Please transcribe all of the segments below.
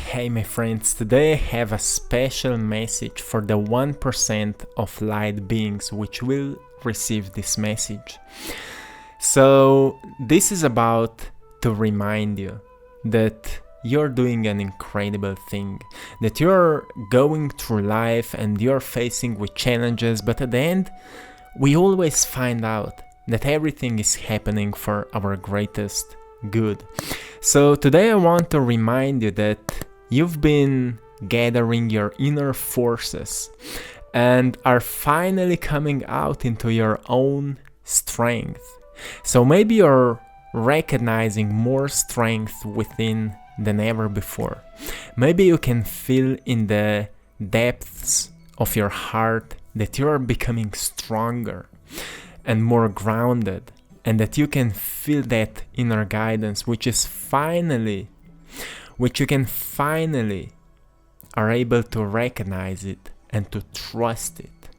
Hey my friends, today I have a special message for the 1% of light beings which will receive this message. So this is about to remind you that you're doing an incredible thing, that you're going through life and you're facing with challenges, but at the end we always find out that everything is happening for our greatest good. So today I want to remind you that you've been gathering your inner forces and are finally coming out into your own strength. So maybe you're recognizing more strength within than ever before. Maybe you can feel in the depths of your heart that you are becoming stronger and more grounded, and that you can feel that inner guidance which you can finally are able to recognize it and to trust it.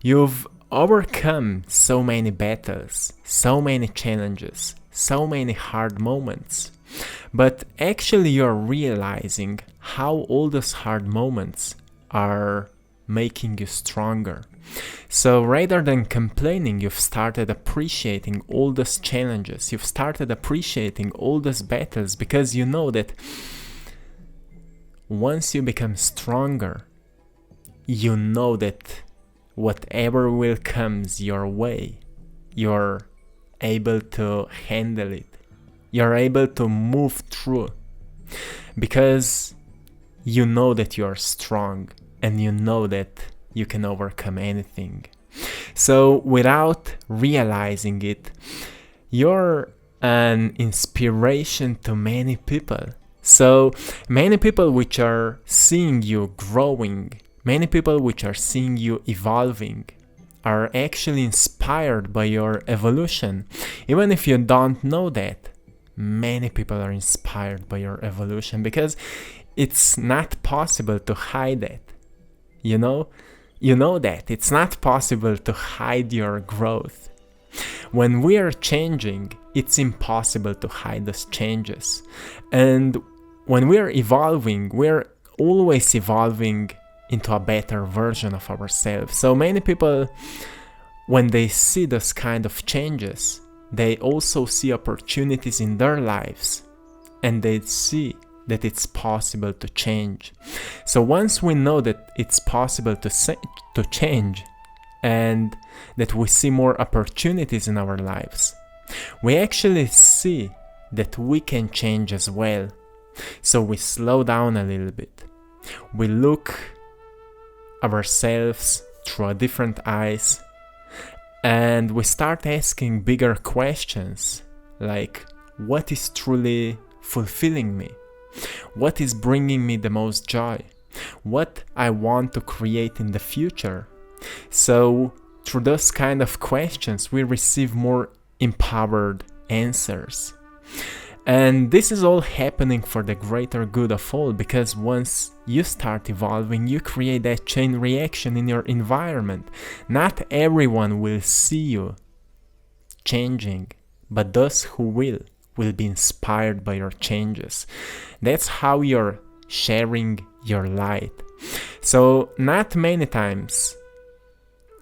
You've overcome so many battles, so many challenges, so many hard moments, but actually you're realizing how all those hard moments are making you stronger. So rather than complaining, you've started appreciating all those challenges, you've started appreciating all those battles, because you know that once you become stronger, you know that whatever will comes your way, you're able to handle it, you're able to move through, because you know that you're strong and you know that you can overcome anything. So without realizing it, you're an inspiration to many people. So many people which are seeing you growing, many people which are seeing you evolving, are actually inspired by your evolution. Even if you don't know that, many people are inspired by your evolution, because it's not possible to hide it. You know that it's not possible to hide your growth. When we are changing, it's impossible to hide those changes. And when we are evolving, we're always evolving into a better version of ourselves. So many people, when they see those kind of changes, they also see opportunities in their lives, and they see that it's possible to change. So once we know that it's possible to change, and that we see more opportunities in our lives, we actually see that we can change as well. So we slow down a little bit. We look ourselves through different eyes, and we start asking bigger questions, like, what is truly fulfilling me? What is bringing me the most joy? What I want to create in the future? So through those kind of questions, we receive more empowered answers. And this is all happening for the greater good of all, because once you start evolving, you create that chain reaction in your environment. Not everyone will see you changing, but those who will be inspired by your changes. That's how you're sharing your light. So not many times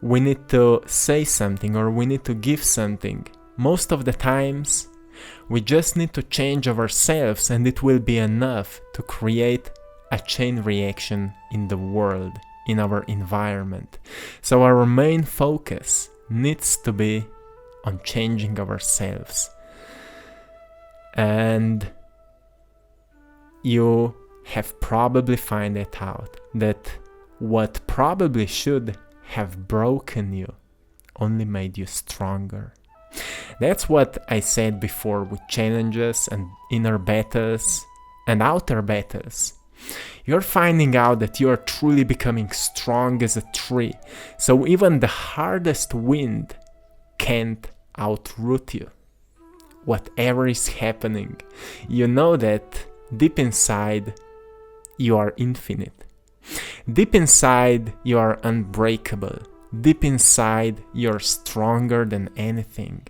we need to say something or we need to give something. Most of the times we just need to change ourselves, and it will be enough to create a chain reaction in the world, in our environment. So our main focus needs to be on changing ourselves. And you have probably found it out that what probably should have broken you only made you stronger. That's what I said before with challenges and inner battles and outer battles. You're finding out that you are truly becoming strong as a tree. So even the hardest wind can't outroot you. Whatever is happening, you know that deep inside you are infinite. Deep inside you are unbreakable. Deep inside you're stronger than anything.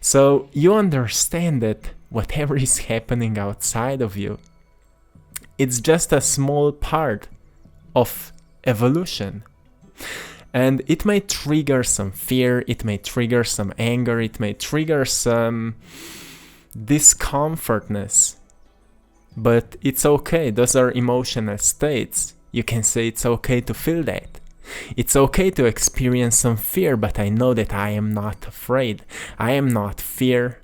So you understand that whatever is happening outside of you It's just a small part of evolution. And it may trigger some fear, it may trigger some anger, it may trigger some discomfortness. But it's okay, those are emotional states. You can say it's okay to feel that. It's okay to experience some fear, but I know that I am not afraid. I am not fear.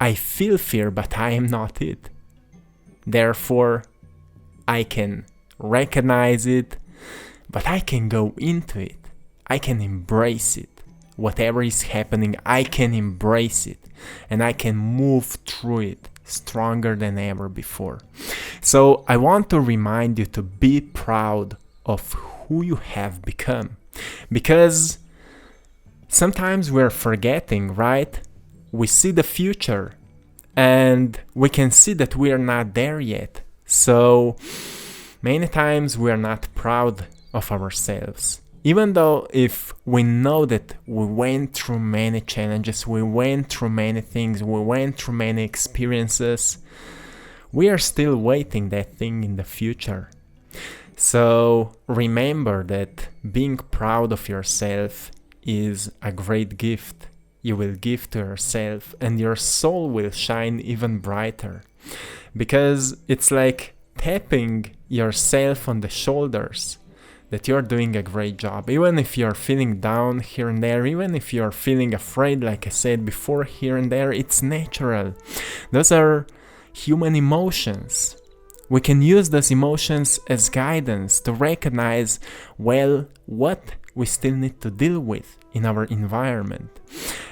I feel fear, but I am not it. Therefore, I can recognize it, but I can go into it. I can embrace it. Whatever is happening, I can embrace it. And I can move through it stronger than ever before. So I want to remind you to be proud of who you have become. Because sometimes we're forgetting, right? We see the future and we can see that we are not there yet. So many times we are not proud of ourselves. Even though if we know that we went through many challenges, we went through many things, we went through many experiences, we are still waiting that thing in the future. So remember that being proud of yourself is a great gift you will give to yourself, and your soul will shine even brighter. Because it's like tapping yourself on the shoulders that you're doing a great job. Even if you're feeling down here and there, even if you're feeling afraid, like I said before, here and there, it's natural. Those are human emotions. We can use those emotions as guidance to recognize, well, what we still need to deal with in our environment.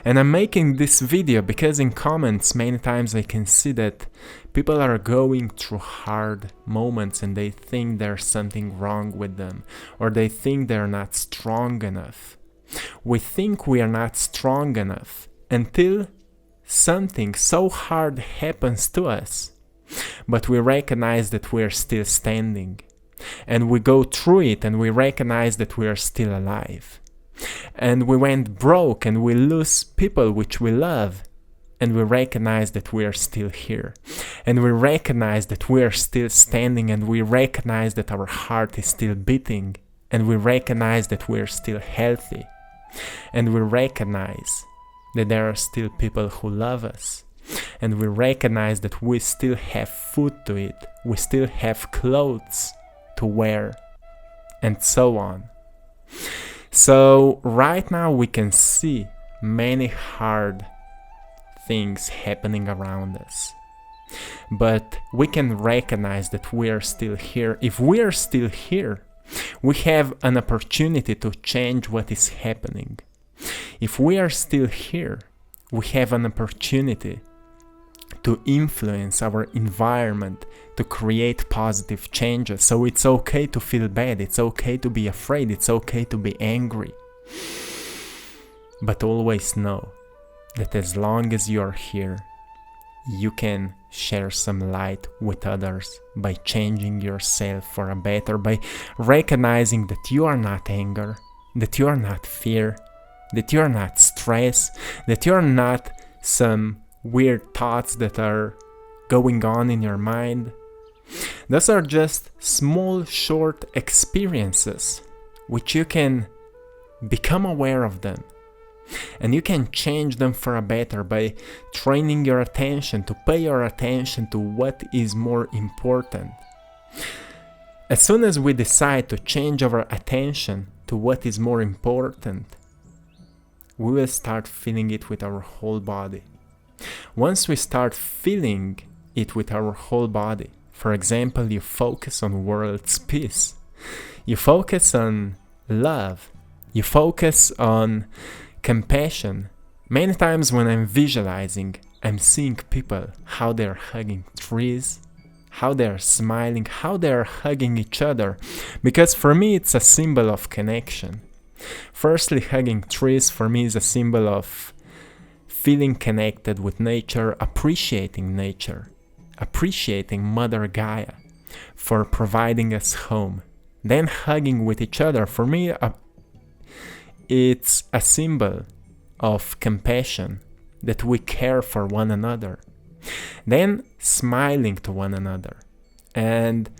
And I'm making this video because in comments many times I can see that people are going through hard moments and they think there's something wrong with them, or they think they're not strong enough. We think we are not strong enough until something so hard happens to us. But we recognize that we are still standing. And we go through it and we recognize that we are still alive. And we went broke and we lose people which we love. And we recognize that we are still here. And we recognize that we are still standing, and we recognize that our heart is still beating. And we recognize that we are still healthy. And we recognize that there are still people who love us. And we recognize that we still have food to eat. We still have clothes to wear. And so on. So right now we can see many hard things happening around us. But we can recognize that we are still here. If we are still here, we have an opportunity to change what is happening. If we are still here, we have an opportunity to influence our environment, to create positive changes. So it's okay to feel bad, it's okay to be afraid, it's okay to be angry. But always know that as long as you are here, you can share some light with others by changing yourself for a better, by recognizing that you are not anger, that you are not fear, that you are not stress, that you are not some weird thoughts that are going on in your mind. Those are just small, short experiences which you can become aware of them. And you can change them for a better by training your attention to pay your attention to what is more important. As soon as we decide to change our attention to what is more important, we will start feeling it with our whole body. Once we start feeling it with our whole body, for example, you focus on world's peace, you focus on love, you focus on compassion. Many times when I'm visualizing, I'm seeing people, how they're hugging trees, how they're smiling, how they're hugging each other, because for me it's a symbol of connection. Firstly, hugging trees for me is a symbol of feeling connected with nature, appreciating Mother Gaia for providing us home. Then hugging with each other, for me it's a symbol of compassion, that we care for one another. Then smiling to one another. And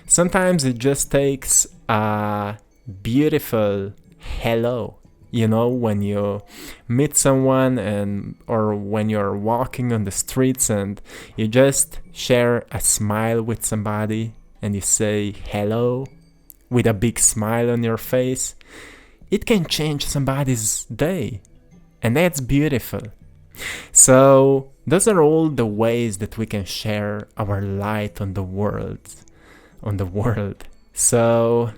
sometimes it just takes a beautiful hello. You know, when you meet someone or when you're walking on the streets and you just share a smile with somebody and you say hello with a big smile on your face, it can change somebody's day. And that's beautiful. So those are all the ways that we can share our light on the world. So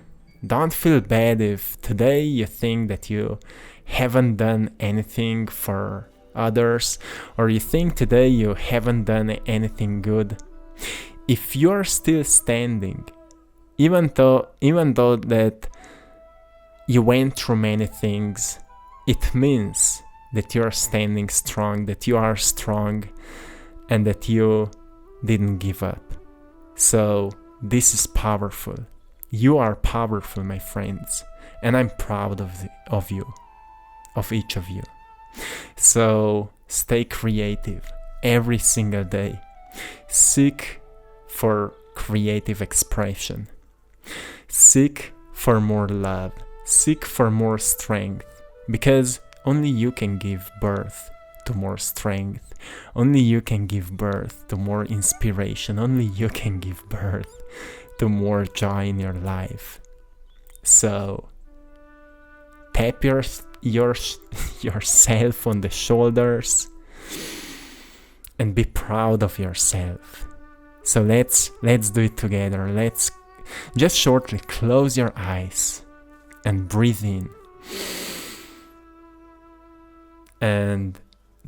don't feel bad if today you think that you haven't done anything for others, or you think today you haven't done anything good. If you're still standing, even though that you went through many things, it means that you're standing strong, that you are strong, and that you didn't give up. So this is powerful. You are powerful, my friends, and I'm proud of you, of each of you. So stay creative every single day. Seek for creative expression. Seek for more love. Seek for more strength, because only you can give birth to more strength. Only you can give birth to more inspiration. Only you can give birth to more joy in your life. So tap yourself on the shoulders and be proud of yourself. So let's do it together. Let's just shortly close your eyes and breathe in. And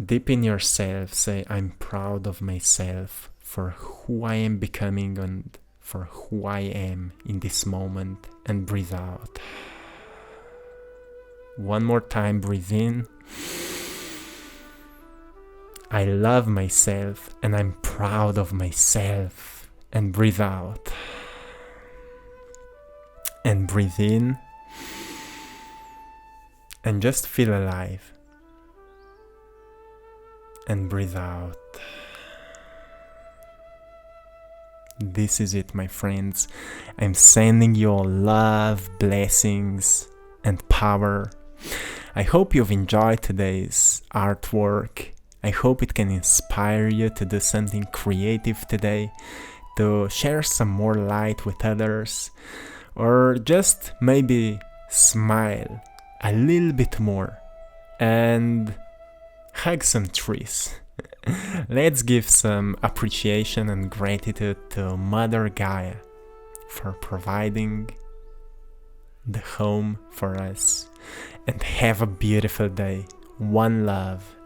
deep in yourself say, I'm proud of myself for who I am becoming and for who I am in this moment. And breathe out. One more time, breathe in. I love myself and I'm proud of myself. And breathe out. And breathe in. And just feel alive. And breathe out. This is it, my friends. I'm sending you all love, blessings, and power. I hope you've enjoyed today's artwork. I hope it can inspire you to do something creative today, to share some more light with others, or just maybe smile a little bit more and hug some trees. Let's give some appreciation and gratitude to Mother Gaia for providing the home for us. And have a beautiful day. One love.